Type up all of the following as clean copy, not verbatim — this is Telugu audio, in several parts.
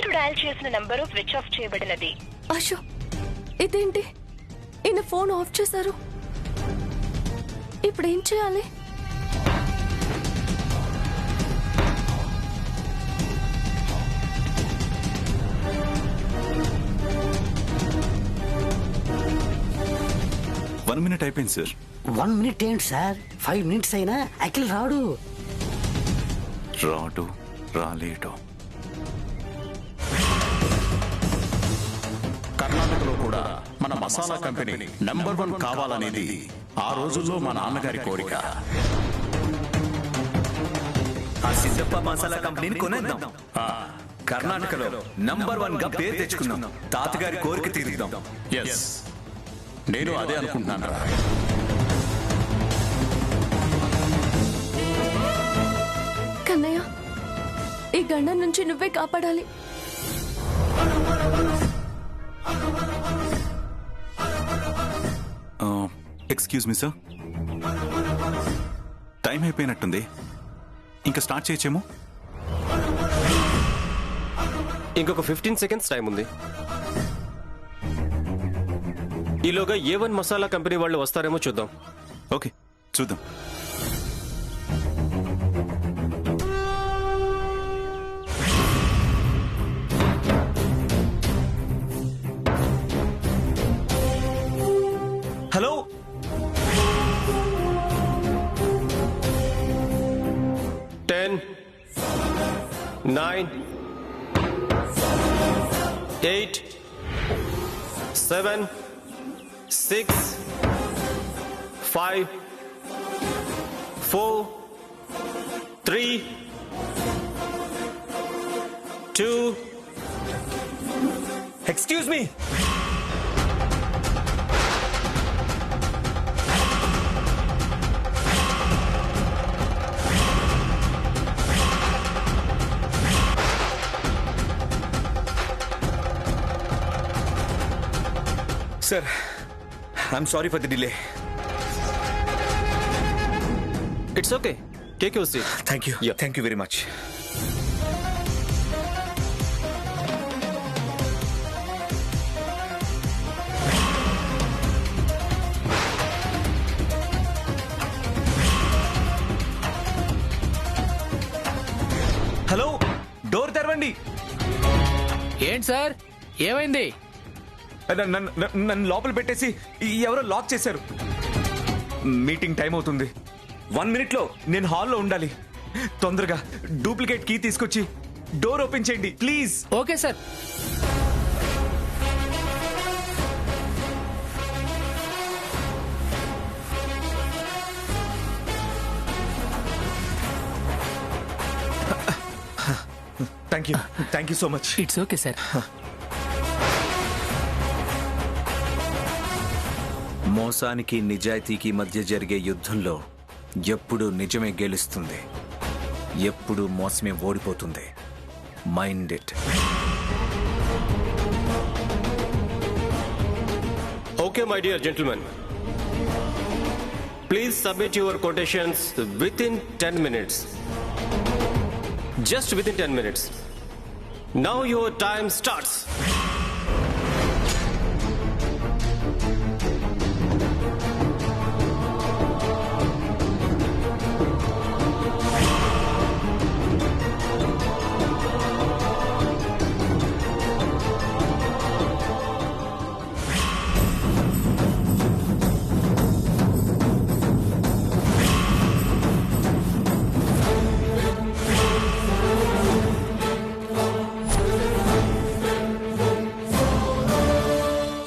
మీరు డయల్ చేసిన నంబరు స్విచ్ ఆఫ్ చేయబడినది. అయ్యో, ఇదేంటి? ఈయన ఫోన్ ఆఫ్ చేశారు. ఇప్పుడు ఏం చేయాలి? వన్ మినిట్ అయిపోయింది సార్. 1 minute ఏంటి సార్? 5 minutes అయినా అఖిల్ రాడు. రాలేటో. కర్ణాటకలో కూడా మన మసాలా కంపెనీ నంబర్ 1 కావాలనేది ఆ రోజుల్లో మా నాన్నగారి కోరిక. ఆ సిద్ధప్ప మసాలా కంపెనీని కొనేద్దాం. కర్ణాటకలో నంబర్ 1 గా పేరు తెచ్చుకుందాం. తాతగారి కోరిక తీరుద్దాం. ఎస్, నేను అదే అనుకుంటున్నాను. కన్నయ్య, ఈ గండం నుంచి నువ్వే కాపాడాలి. ఎక్స్క్యూజ్ మీ సార్, టైం అయిపోయినట్టుంది. ఇంకా స్టార్ట్ చేయొచ్చేమో. ఇంకొక 15 seconds టైం ఉంది. ఈలోగా A1 మసాలా కంపెనీ వాళ్ళు వస్తారేమో చూద్దాం. ఓకే, చూద్దాం. Hello, 10, 9, 8, 7, 6, 5, 4, 3, 2. Excuse me. Sir, I'm sorry for the delay. It's okay. Take your seat. Thank you. Yeah. Thank you very much. Hello, door తెరవండి. ఏంటి సార్, ఏమైంది? నన్ను లోపల పెట్టేసి ఎవరో లాక్ చేశారు. మీటింగ్ టైం అవుతుంది. 1 minute లో నేను హాల్లో ఉండాలి. తొందరగా డూప్లికేట్ కీ తీసుకొచ్చి డోర్ ఓపెన్ చేయండి please. Okay sir. Thank you so much. It's okay sir. మోసానికి నిజాయితీకి మధ్య జరిగే యుద్ధంలో ఎప్పుడు నిజమే గెలుస్తుంది, ఎప్పుడు మోసమే ఓడిపోతుంది. Mind it. Okay, my dear gentlemen. Please submit your quotations within 10 minutes. Just within 10 minutes. Now your time starts.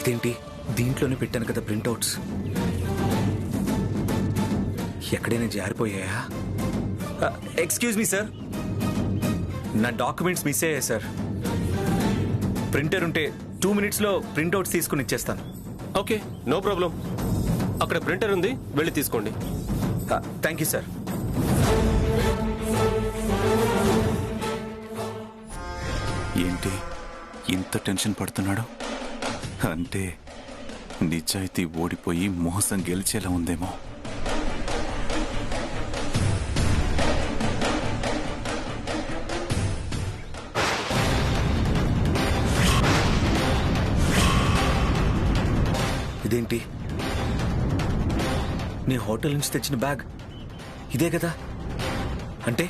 ఇదేంటి, దీంట్లోనే పెట్టాను కదా ప్రింట్అవుట్స్. ఎక్కడైనా జారిపోయాయా? ఎక్స్క్యూజ్ మీ సార్, నా డాక్యుమెంట్స్ మిస్ అయ్యాయి సార్. ప్రింటర్ ఉంటే 2 minutes లో ప్రింట్అవుట్స్ తీసుకుని ఇచ్చేస్తాను. Okay, no problem. అక్కడ ప్రింటర్ ఉంది, వెళ్ళి తీసుకోండి. Thank you sir. ఏంటి ఇంత టెన్షన్ పడుతున్నాడు? అంటే నిజాయితీ ఓడిపోయి మోసం గెలిచేలా ఉందేమో. ఇదేంటి? నీ హోటల్ నుంచి తెచ్చిన బ్యాగ్ ఇదే కదా? అంటే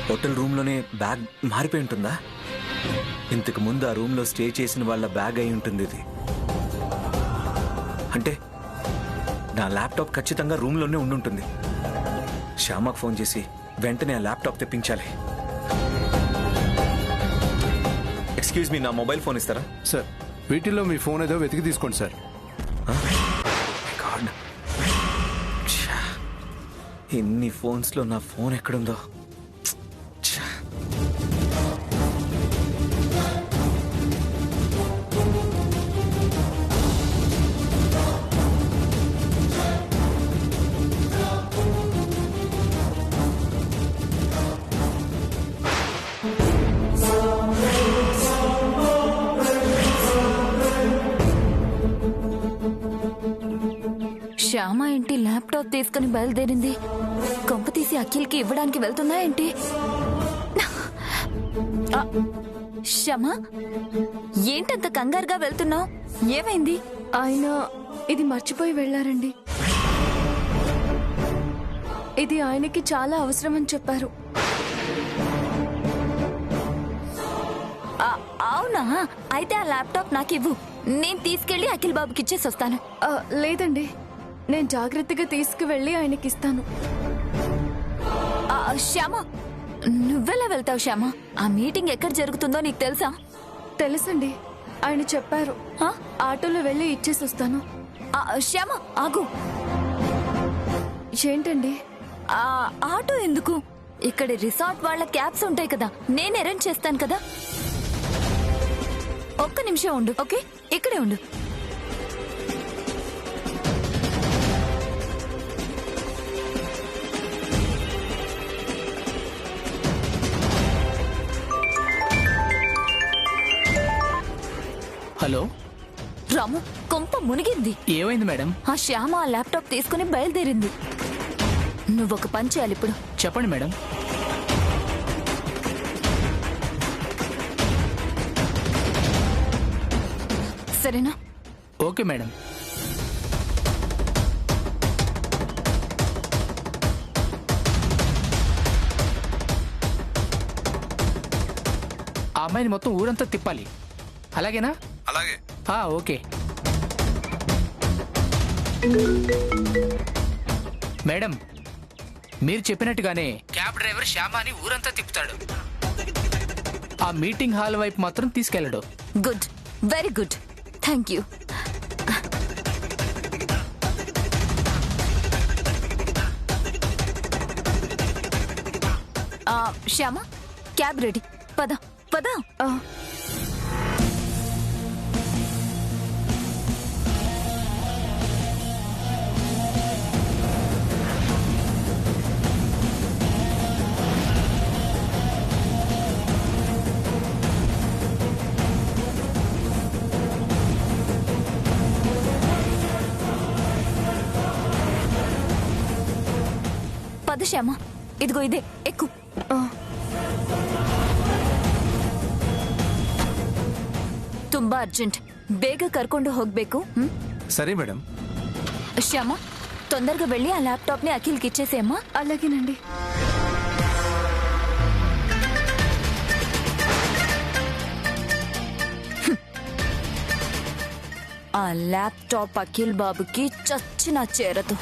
హోటల్ రూమ్లోనే బ్యాగ్ మారిపోయి ఉంటుందా? ఇంతకు ముందు ఆ రూమ్లో స్టే చేసిన వాళ్ళ బ్యాగ్ అయి ఉంటుంది ఇది. అంటే నా ల్యాప్టాప్ ఖచ్చితంగా రూమ్లోనే ఉండుంటుంది. శ్యామకు ఫోన్ చేసి వెంటనే ఆ ల్యాప్టాప్ తెప్పించాలి. ఎక్స్క్యూజ్ మీ, నా మొబైల్ ఫోన్ ఇస్తారా? సార్, వీటిల్లో మీ ఫోన్ ఏదో వెతికి తీసుకోండి సార్. గాడ్, ఎన్ని ఫోన్స్లో నా ఫోన్ ఎక్కడుందో. శ్యామ ఏంటి ల్యాప్టాప్ తీసుకుని బయలుదేరింది? కొంప తీసి అఖిల్కి ఇవ్వడానికి వెళ్తుందా ఏంటి? ఆ, శ్యామ, ఏంటంత కంగారుగా వెళ్తున్నావు? ఏమైంది? ఆయన ఇది మర్చిపోయి వెళ్లారండి. ఇది ఆయనకి చాలా అవసరమని చెప్పారు. అవునా? అయితే ఆ ల్యాప్టాప్ నాకు ఇవ్వు, నేను తీసుకెళ్లి అఖిల్ బాబుకి ఇచ్చేసి వస్తాను. లేదండి, నేను జాగ్రత్తగా తీసుకువెళ్ళి ఆయనకి ఇస్తాను. శ్యామ, నువ్వెలా వెళ్తావు శ్యామ? ఆ మీటింగ్ ఎక్కడ జరుగుతుందో నీకు తెలుసా? తెలుసండి, ఆయన చెప్పారు. ఆటోలో వెళ్ళి ఇచ్చేసి వస్తాను. శ్యామ ఆగు. ఏంటండి? ఆటో ఎందుకు? ఇక్కడ రిసార్ట్ వాళ్ళ క్యాబ్స్ ఉంటాయి కదా, నేను అరేంజ్ చేస్తాను కదా. ఒక్క నిమిషం ఉండు, ఓకే? ఇక్కడే ఉండు. హలో రాము, కొంప మునిగింది. ఏమైంది మేడం? ఆ శ్యామ ఆ ల్యాప్టాప్ తీసుకుని బయలుదేరింది. నువ్వొక పని చేయాలి ఇప్పుడు. చెప్పండి మేడం. సరేనా? Okay madam. ఆ అమ్మాయిని మొత్తం ఊరంతా తిప్పాలి, అలాగేనా? అలాగే. ఓకే మేడం, మీరు చెప్పినట్టుగానే క్యాబ్ డ్రైవర్ శ్యామాని ఊరంతా తిప్పుతాడు. ఆ మీటింగ్ హాల్ వైపు మాత్రం తీసుకెళ్ళడు. Good, very good, thank you. Shyama, cab ready, పద పద. పద శ్యామ, ఇదిగో ఇదే, ఎక్కు. ತುಂಬಾ ಅರ್ಜೆಂಟ್, ಬೇಗ ಕರ್ಕೊಂಡು ಹೋಗ್ಬೇಕು. సరే మేడం. శ్యామ, తొందరగా వెళ్ళి ఆ ల్యాప్టాప్ ని అఖిల్కి ఇచ్చేసేమ్మా. అలాగేనండి. ఆ ల్యాప్టాప్ అఖిల్ బాబుకి చచ్చిన చేరదు.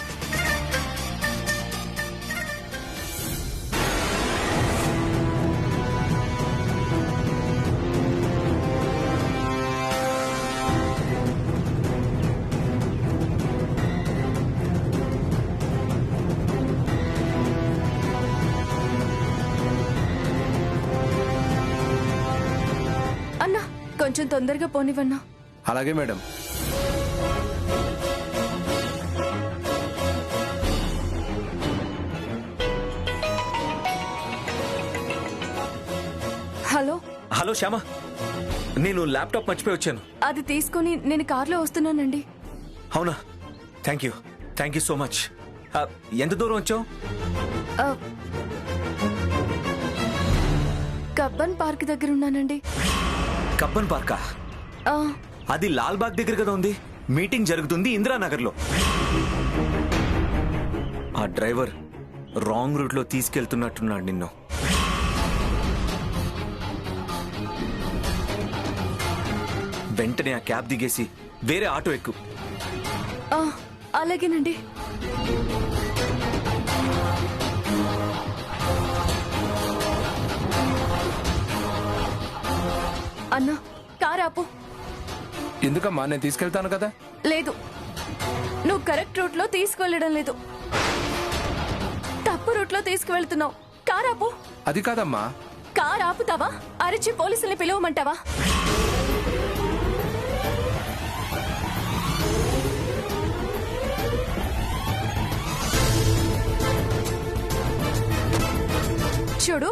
అన్నా, కొంచెం తొందరగా పోనివన్నా. అలాగే మేడం. హలో. హలో శ్యామ, నేను ల్యాప్టాప్ మర్చిపోయి వచ్చాను. అది తీసుకుని నేను కార్లో వస్తున్నానండి. అవునా? Thank you so much. ఎంత దూరం వచ్చావు? కబ్బన్ పార్క్ దగ్గర ఉన్నానండి. కబ్బన్ పార్కా? అది లాల్బాగ్ దగ్గర కదా ఉంది. మీటింగ్ జరుగుతుంది ఇందిరానగర్లో. ఆ డ్రైవర్ రాంగ్ రూట్లో తీసుకెళ్తున్నట్టున్నాడు నిన్ను. వెంటనే ఆ క్యాబ్ దిగేసి వేరే ఆటో ఎక్కు. అలాగేనండి. అన్నా కార్ ఆపు. ఎందుకమ్మా, నేను తీసుకెళ్తాను కదా. లేదు, నువ్వు కరెక్ట్ రూట్ లో తీసుకువెళ్ళడం లేదు, తప్పు రూట్ లో తీసుకువెళ్తున్నావు. కార్ ఆపు. అది కాదమ్మా. కార్ ఆపుతావా? అరిచి పోలీసుల్ని పిలవమంటావా? చూడు,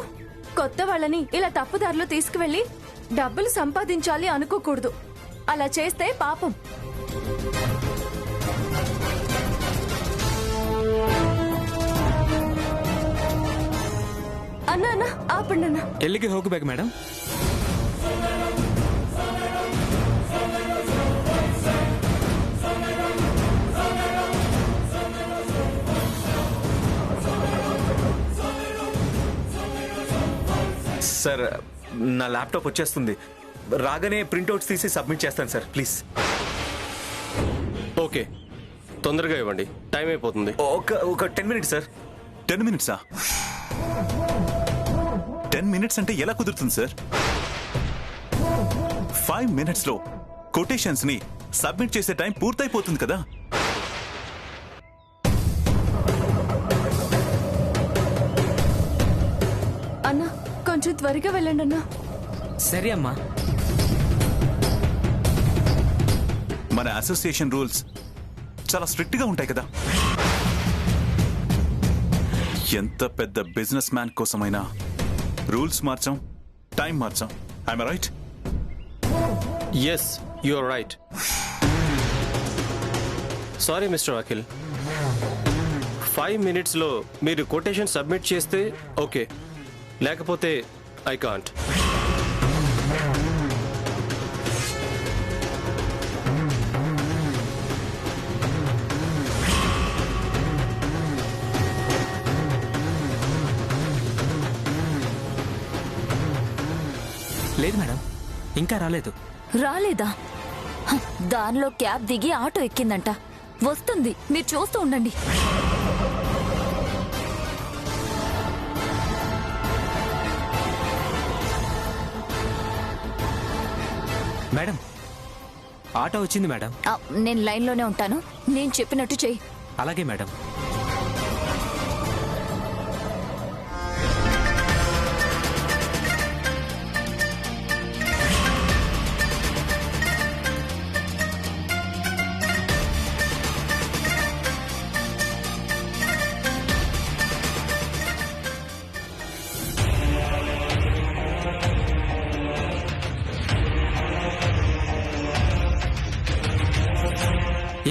కొత్త వాళ్ళని ఇలా తప్పుదారిలో తీసుకువెళ్ళి డబ్బులు సంపాదించాలి అనుకోకూడదు. అలా చేస్తే పాపం. అన్నా అన్నా ఆపండి అన్నా. ಎಲ್ಲಿಗೆ ಹೋಗಬೇಕು ಮೇಡಮ್? సార్, నా ల్యాప్టాప్ వచ్చేస్తుంది. రాగానే ప్రింట్అవుట్స్ తీసి సబ్మిట్ చేస్తాను సార్, ప్లీజ్. ఓకే, తొందరగా ఇవ్వండి, టైం అయిపోతుంది. ఒక 10 మినిట్స్ సార్. 10 మినిట్సా? 10 మినిట్స్ అంటే ఎలా కుదురుతుంది సార్? 5 మినిట్స్ లో కొటేషన్స్ ని సబ్మిట్ చేసే టైం పూర్తయిపోతుంది కదా. అన్నా కొంచెం త్వరగా వెళ్ళండి అన్నా. సరే అమ్మా. మన అసోసియేషన్ రూల్స్ చాలా స్ట్రిక్ట్ గా ఉంటాయి కదా. ఎంత పెద్ద బిజినెస్ మ్యాన్ కోసమైనా రూల్స్ మార్చాం, టైం మార్చాం. I am right? Yes, you are right. Sorry mister Akhil, 5 మినిట్స్లో మీరు కొటేషన్ సబ్మిట్ చేస్తే ఓకే, లేకపోతే ఐ కాంట్. లేదు మేడం, ఇంకా రాలేదు. రాలేదా? హ, దానిలో క్యాబ్ దిగి ఆటో ఎక్కిందంట. వస్తుంది, మీరు చూస్తూ ఉండండి. మేడం, ఆటో వచ్చింది మేడం. నేను లైన్లోనే ఉంటాను, నేను చెప్పినట్టు చెయ్యి. అలాగే మేడం.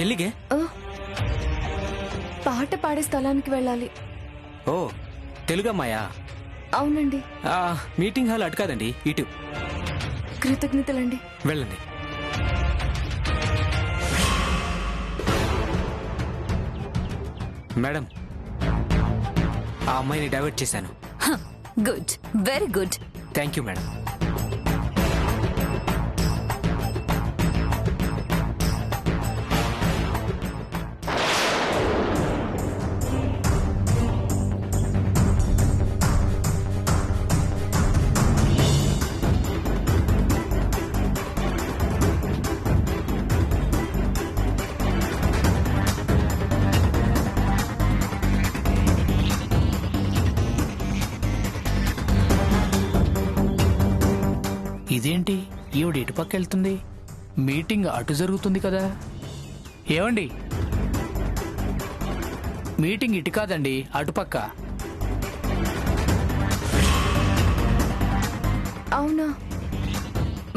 ఎಲ್ಲಿಗೆ? పాట పాడే స్థలానికి వెళ్ళాలి. ఓ, తెలుగమ్మాయా? అవునండి. మీటింగ్ హాల్ అటు కాదండి, ఇటు. కృతజ్ఞతలండి. వెళ్ళండి. మేడం, ఆ అమ్మాయిని డైవర్ట్ చేశాను. Good, very good. Thank you madam. ఇదేంటి, ఈవిడ ఇటు పక్క వెళ్తుంది? మీటింగ్ అటు జరుగుతుంది కదా. ఏమండి, మీటింగ్ ఇటు కాదండి, అటుపక్క. అవునా?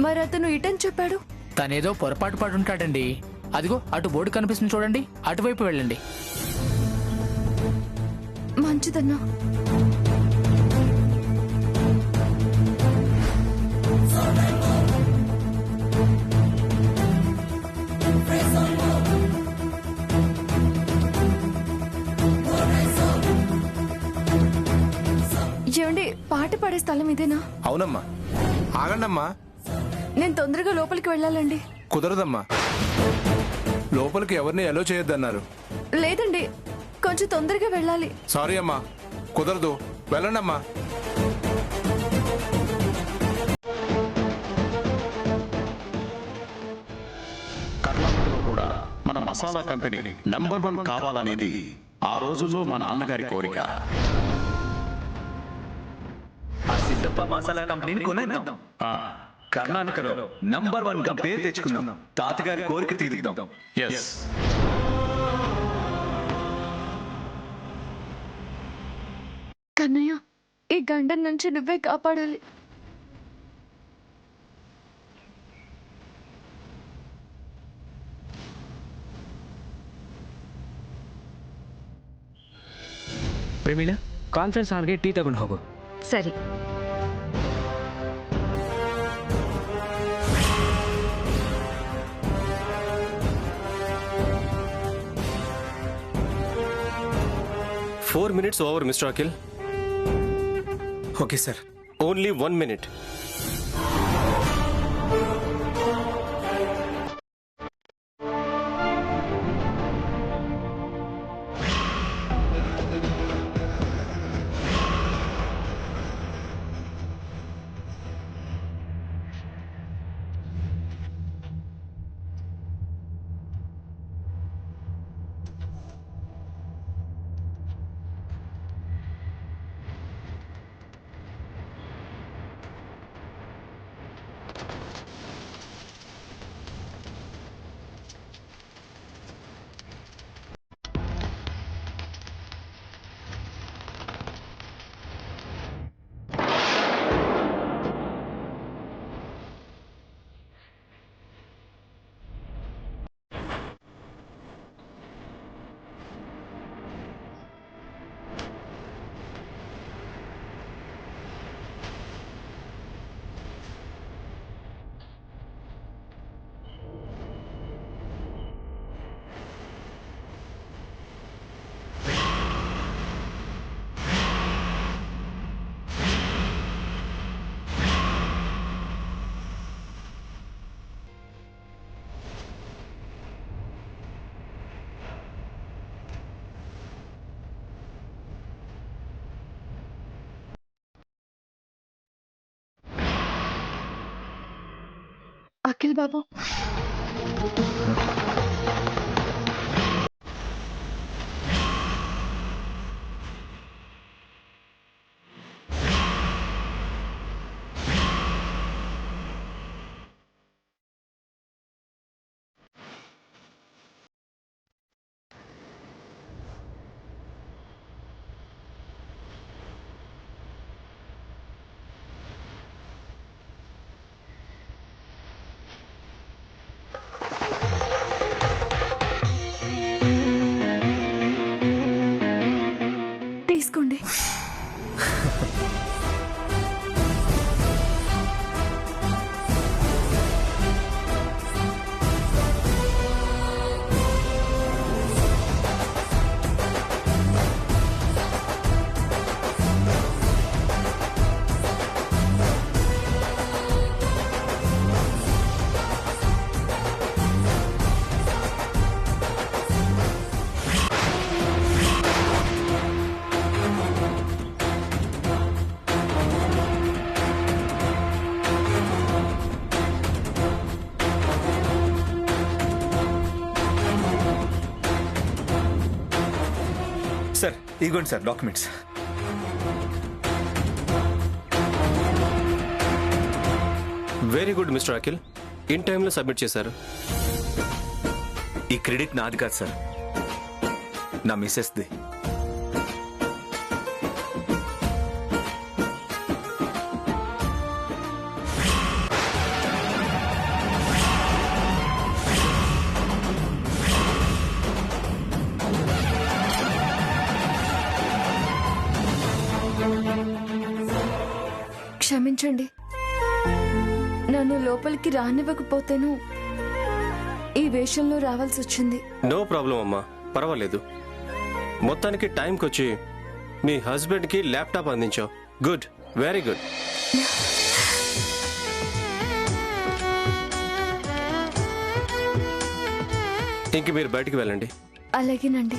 మరి అతను ఇటని చెప్పాడు. తనేదో పొరపాటు పడుంటాడండి. అదిగో అటు బోర్డు కనిపిస్తుంది చూడండి, అటువైపు వెళ్ళండి. మంచిదన్నా. స్థలం ఇదేనా? అవునమ్మా. ఆగండమ్మా. నేను తొందరగా లోపలికి వెళ్ళాలండి. కుదరదమ్మా, లోపలికి ఎవరిని ఎలో చేయొద్దన్నారు. లేదండి, కొంచెం తొందరగా వెళ్ళాలి. సారీ అమ్మా, కుదరదు. వెళ్ళండమ్మా. కర్ణాటకలో కూడా మన మసాలా కంపెనీ నంబర్ 1 కావాలనేది ఆ రోజుల్లో మా నాన్నగారి కోరిక. సిద్ధప్ప మసాలా కంపెనీని కొనేద్దాం. కర్ణాటకలో నంబర్ 1 గా పేరు తెచ్చుకుందాం. తాతగారి కోరిక తీరుద్దాం. ఎస్. కన్నయ్య, ఈ గండం నుంచి నువ్వే కాపాడాలి. ಪ್ರಮೀಳಾ, ಕಾನ್ಫರೆನ್ಸ್ ಹಾಲ್ಗೆ ಟೀ ತಗೊಂಡು ಹೋಗು. ಸರಿ. Four minutes over, Mr. Akhil. Okay sir. Only 1 minute. Akhil బాబు, తీసుకోండి. సార్, ఇగోండి sir documents. Very good mister Akhil, in టైంలో సబ్మిట్ చేశారు. ఈ క్రెడిట్ నాది కాదు సార్, నా మిసెస్ది. క్షమించండి, నన్ను లోపలికి రానివ్వకపోతేను ఈ వేషంలో రావాల్సి వచ్చింది. నో ప్రాబ్లం అమ్మా, పర్వాలేదు. మొత్తానికి టైంకి వచ్చి మీ హస్బెండ్కి ల్యాప్టాప్ అందించావు. Good, very good. ఇంక మీరు బయటికి వెళ్ళండి. అలాగేనండి.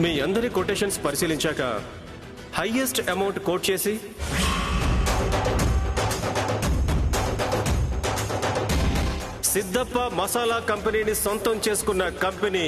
మీ అందరి కొటేషన్స్ పరిశీలించాక హైయెస్ట్ అమౌంట్ కోట్ చేసి సిద్ధప్ప మసాలా కంపెనీని సొంతం చేసుకున్న కంపెనీ